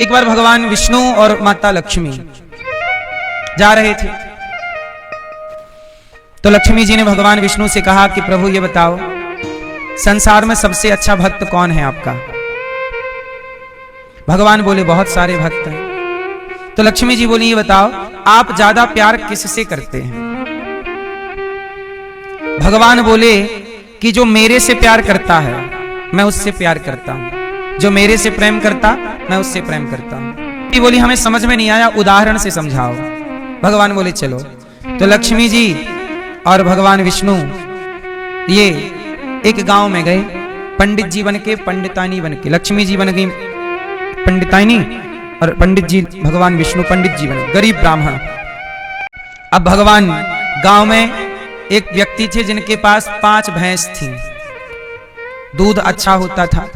एक बार भगवान विष्णु और माता लक्ष्मी जा रहे थे, तो लक्ष्मी जी ने भगवान विष्णु से कहा कि प्रभु ये बताओ, संसार में सबसे अच्छा भक्त कौन है आपका? भगवान बोले बहुत सारे भक्त हैं। तो लक्ष्मी जी बोली ये बताओ, आप ज्यादा प्यार किससे करते हैं? भगवान बोले कि जो मेरे से प्यार करता है मैं उससे प्यार करता हूं, जो मेरे से प्रेम करता मैं उससे प्रेम करता हूं। बोली हमें समझ में नहीं आया, उदाहरण से समझाओ। भगवान बोले चलो। तो लक्ष्मी जी और भगवान विष्णु ये एक गांव में गए, पंडित जी बन के पंडितानी बन के। लक्ष्मी जी बन गई पंडितानी और पंडित जी भगवान विष्णु पंडित जी बने, गरीब ब्राह्मण। अब भगवान गांव में एक व्यक्ति थे जिनके पास 5 भैंस थी, दूध अच्छा होता था।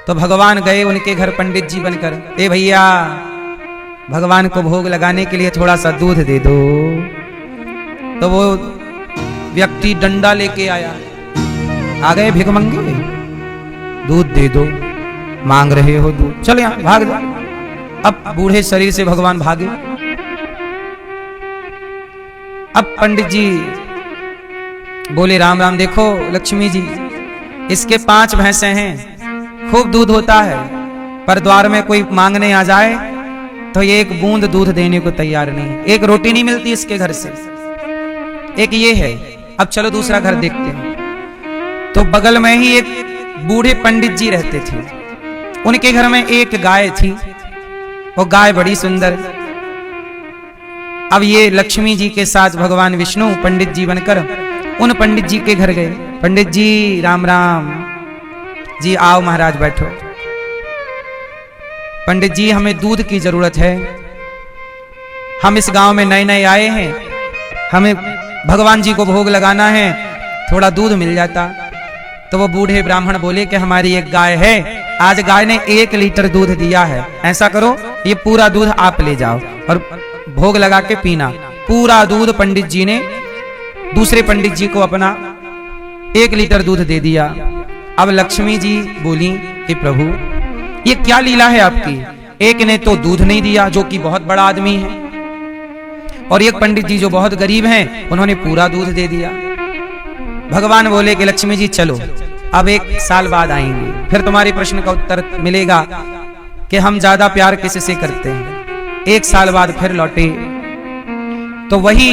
तो भगवान गए उनके घर पंडित जी बनकर, ए भैया भगवान को भोग लगाने के लिए थोड़ा सा दूध दे दो। तो वो व्यक्ति डंडा लेके आया, आ गए भिखमंगे, दूध दे दो, मांग रहे हो दूध, चल यहां भाग जा। अब बूढ़े शरीर से भगवान भागे। अब पंडित जी बोले राम राम, देखो लक्ष्मी जी, इसके 5 भैंसे हैं, खूब दूध होता है, पर द्वार में कोई मांगने आ जाए तो ये एक बूंद दूध देने को तैयार नहीं, एक रोटी नहीं मिलती इसके घर से। एक ये है। अब चलो दूसरा घर देखते हैं। तो बगल में ही एक बूढ़े पंडित जी रहते थे, उनके घर में एक गाय थी, वो गाय बड़ी सुंदर। अब ये लक्ष्मी जी के साथ भगवान विष्णु पंडित जी बनकर उन पंडित जी के घर गए। पंडित जी राम राम जी, आओ महाराज बैठो। पंडित जी हमें दूध की जरूरत है, हम इस गांव में नए नए आए हैं, हमें भगवान जी को भोग लगाना है, थोड़ा दूध मिल जाता। तो वो बूढ़े ब्राह्मण बोले कि हमारी एक गाय है, आज गाय ने 1 लीटर दूध दिया है, ऐसा करो ये पूरा दूध आप ले जाओ और भोग लगा के पीना। पूरा दूध पंडित जी ने दूसरे पंडित जी को अपना 1 लीटर दूध दे दिया। अब लक्ष्मी जी बोली कि प्रभु ये क्या लीला है आपकी, एक ने तो दूध नहीं दिया जो कि बहुत बड़ा आदमी है, और एक पंडित जी जो बहुत गरीब हैं उन्होंने पूरा दूध दे दिया। भगवान बोले कि लक्ष्मी जी चलो, अब 1 साल बाद आएंगे, फिर तुम्हारे प्रश्न का उत्तर मिलेगा कि हम ज्यादा प्यार किससे करते हैं। 1 साल बाद फिर लौटे, तो वही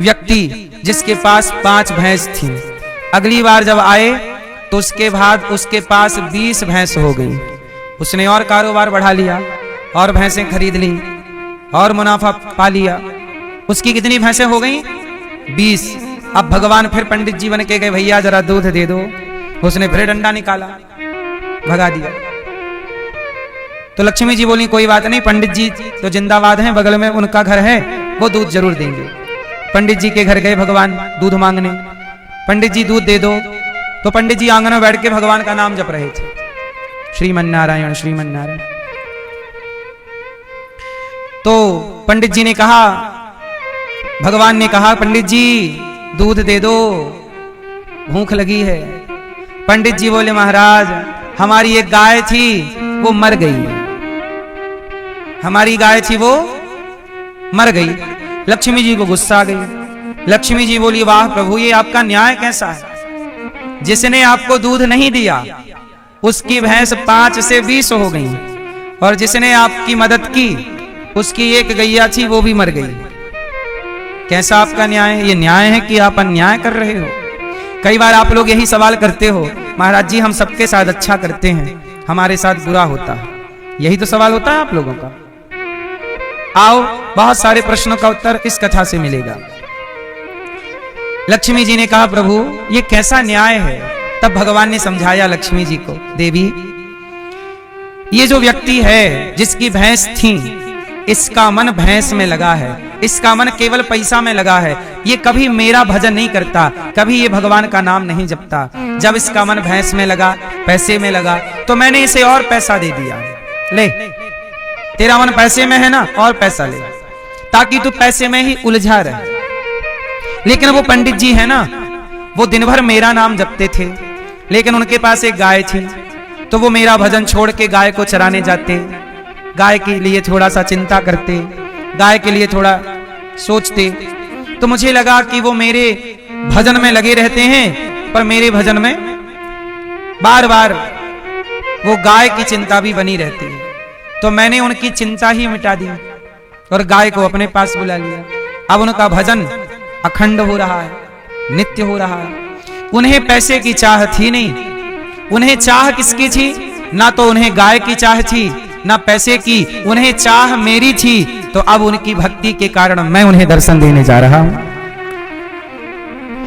व्यक्ति जिसके पास 5 भैंस थी, अगली बार जब आए तो उसके बाद उसके पास 20 भैंस हो गई। उसने और कारोबार बढ़ा लिया और भैंसें खरीद ली और मुनाफा पा लिया। उसकी कितनी भैंसें हो गई? 20। अब भगवान फिर पंडित जी बन के गए, भैया जरा दूध दे दो। उसने फिर डंडा निकाला, भगा दिया। तो लक्ष्मी जी बोली कोई बात नहीं, पंडित जी तो जिंदाबाद हैं, बगल में उनका घर है, वो दूध जरूर देंगे। पंडित जी के घर गए भगवान दूध मांगने, पंडित जी दूध दे दो। तो पंडित जी आंगन में बैठ के भगवान का नाम जप रहे थे, श्रीमन नारायण श्रीमन नारायण। तो पंडित जी ने कहा, भगवान ने कहा पंडित जी दूध दे दो, भूख लगी है। पंडित जी बोले महाराज हमारी एक गाय थी वो मर गई, हमारी गाय थी वो मर गई। लक्ष्मी जी को गुस्सा आ गई। लक्ष्मी जी बोली वाह प्रभु, ये आपका न्याय कैसा है, जिसने आपको दूध नहीं दिया उसकी भैंस 5 से 20 हो गई, और जिसने आपकी मदद की उसकी एक गैया थी वो भी मर गई। कैसा आपका न्याय है? ये न्याय है कि आप अन्याय कर रहे हो? कई बार आप लोग यही सवाल करते हो, महाराज जी हम सबके साथ अच्छा करते हैं, हमारे साथ बुरा होता है, यही तो सवाल होता है आप लोगों का। आओ बहुत सारे प्रश्नों का उत्तर इस कथा से मिलेगा। लक्ष्मी जी ने कहा प्रभु ये कैसा न्याय है? तब भगवान ने समझाया लक्ष्मी जी को, देवी ये जो व्यक्ति है जिसकी भैंस थी, इसका मन भैंस में लगा है, इसका मन केवल पैसा में लगा है, ये कभी मेरा भजन नहीं करता, कभी ये भगवान का नाम नहीं जपता। जब इसका मन भैंस में लगा, पैसे में लगा, तो मैंने इसे और पैसा दे दिया, ले तेरा मन पैसे में है ना, और पैसा ले, ताकि तू पैसे में ही उलझा रहे। लेकिन वो पंडित जी है ना, वो दिन भर मेरा नाम जपते थे, लेकिन उनके पास एक गाय थी, तो वो मेरा भजन छोड़ के गाय को चराने जाते, गाय के लिए थोड़ा सा चिंता करते, गाय के लिए थोड़ा सोचते, तो मुझे लगा कि वो मेरे भजन में लगे रहते हैं, पर मेरे भजन में बार बार वो गाय की चिंता भी बनी रहती है। तो मैंने उनकी चिंता ही मिटा दी और गाय को अपने पास बुला लिया। अब उनका भजन अखंड हो रहा है, नित्य हो रहा है। उन्हें पैसे की चाह थी नहीं, उन्हें चाह किसकी थी? ना तो उन्हें गाय की चाह थी, ना पैसे की, उन्हें चाह मेरी थी। तो अब उनकी भक्ति के कारण मैं उन्हें दर्शन देने जा रहा हूं।